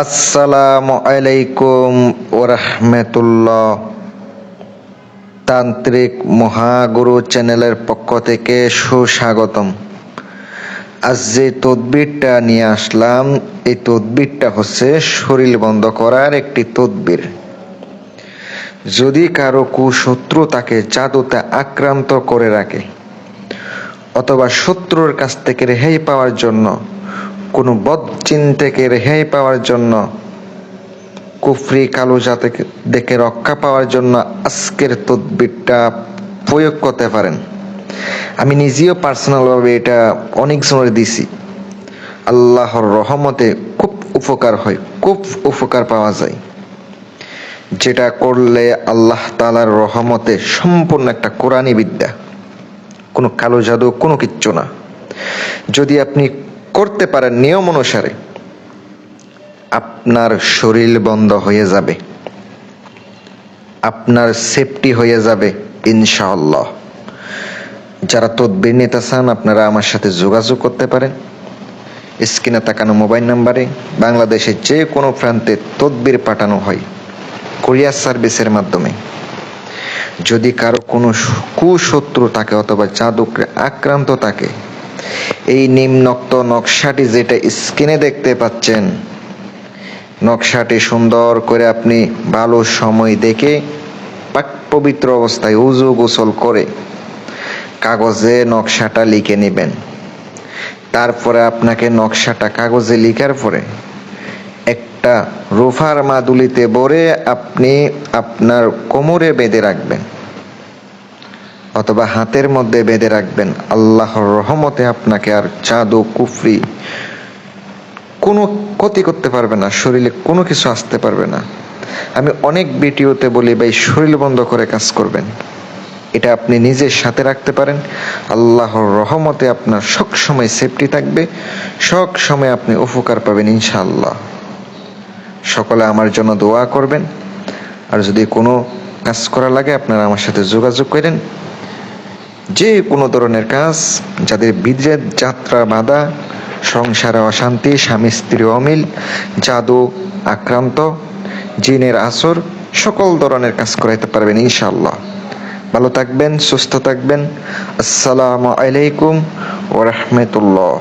আসসালামু আলাইকুম ওরহমতুল্লাহ। তান্ত্রিক মহাগুরু চ্যানেলের পক্ষ থেকে সুস্বাগতম। আজ যে তদবিরটা নিয়ে আসলাম, এই তদবিরটা হচ্ছে শরীর বন্ধ করার একটি তদবির। যদি কারো কুশত্রু তাকে জাদুতে আক্রান্ত করে রাখে, অথবা শত্রুর কাছ থেকে রেহাই পাওয়ার জন্য, কোনো বদচিন থেকে রেহাই পাওয়ার জন্য, কুফরি কালো জাতে দেখে রক্ষা পাওয়ার জন্য আজকের তদবিরটা প্রয়োগ করতে পারেন। আমি নিজেও পার্সোনালভাবে এটা অনেক সময় দিছি। আল্লাহর রহমতে খুব উপকার হয়, খুব উপকার পাওয়া যায়। যেটা করলে আল্লাহ তাআলার রহমতে সম্পূর্ণ একটা কোরআনী বিদ্যা, কোনো কালো জাদু, কোনো কিচ্ছু না। যদি আপনি করতে পারেন নিয়ম অনুসারে, আপনার শরীর বন্ধ হয়ে যাবে, আপনার সেফটি হয়ে যাবে ইনশাআল্লাহ। যারা তদবির নিতে চান আপনারা আমার সাথে যোগাযোগ করতে পারেন। স্ক্রিনে তাকানো মোবাইল নাম্বারে বাংলাদেশের যে কোনো প্রান্তে তদবির পাঠানো হয় কুরিয়ার সার্ভিসের মাধ্যমে। যদি কারো কোনো কুশত্রু থাকে অথবা জাদুকে আক্রান্ত থাকে, এই নিম্নোক্ত নকশাটি যেটা স্ক্রিনে দেখতে পাচ্ছেন, নকশাটি সুন্দর করে আপনি ভালো সময় দেখে পাক পবিত্র অবস্থায় উযু গোসল করে কাগজে নকশাটা লিখে নেবেন। তারপরে আপনাকে নকশাটা কাগজে লিখার পরে একটা রুফার মাদুলিতে ভরে আপনি আপনার কোমরে বেঁধে রাখবেন অথবা হাতের মধ্যে বেঁধে রাখবেন। আল্লাহর রহমতে আপনাকে আর জাদু কুফরি কোনো ক্ষতি করতে পারবে না, শরীরে কোনো কিছু আসতে পারবে না। আমি অনেক ভিডিওতে বলি ভাই শরীর বন্ধ করে কাজ করবেন। এটা আপনি নিজের সাথে রাখতে পারেন। আল্লাহর রহমতে আপনার সব সময় সেফটি থাকবে, সব সময় আপনি উপকার পাবেন ইনশাআল্লাহ। সকলে আমার জন্য দোয়া করবেন। আর যদি কোনো কাজ করা লাগে আপনারা আমার সাথে যোগাযোগ করেন। যে কোনো ধরনের কাজ, যাদের বিদেশ যাত্রা বাধা, সংসারে অশান্তি, স্বামী স্ত্রী অমিল, জাদু আক্রান্ত, জিনের আসর, সকল ধরনের কাজ করাইতে পারবেন ইনশাআল্লাহ। ভালো থাকবেন, সুস্থ থাকবেন। আসসালামু আলাইকুম ওয়া রাহমাতুল্লাহ।